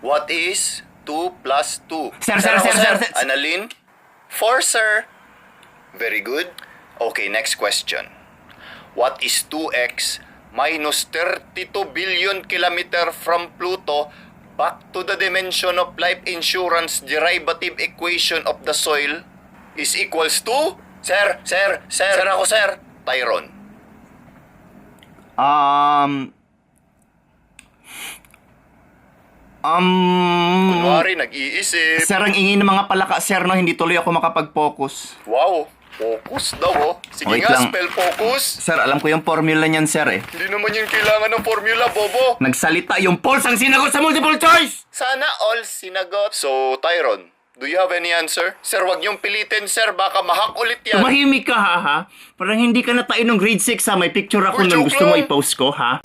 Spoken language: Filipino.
What is 2 plus 2? Sir. Annalyn? 4, sir. Very good. Okay, next question. What is 2x minus 32 billion kilometer from Pluto back to the dimension of life insurance derivative equation of the soil is equals to? Sir, ako, sir. Tyron. Kunwari, nag-iisip. Sir, ang ingay ng mga palaka, sir, no? Hindi tuloy ako makapag-focus. Wow, focus daw, oh. Sige Wait nga, lang. spell focus. Sir, alam ko yung formula niyan, sir, eh. Hindi naman yung kailangan ng formula, bobo. Nagsalita yung pulse ang sinagot sa multiple choice! Sana all sinagot. So, Tyron, do you have any answer? Sir, wag niyong pilitin, sir. Baka mahak ulit yan. Tumahimik ka, ha? Parang hindi ka natain ng grade 6, ha? May picture ako Uy, nun. joke Gusto mo lang. i-post ko, ha?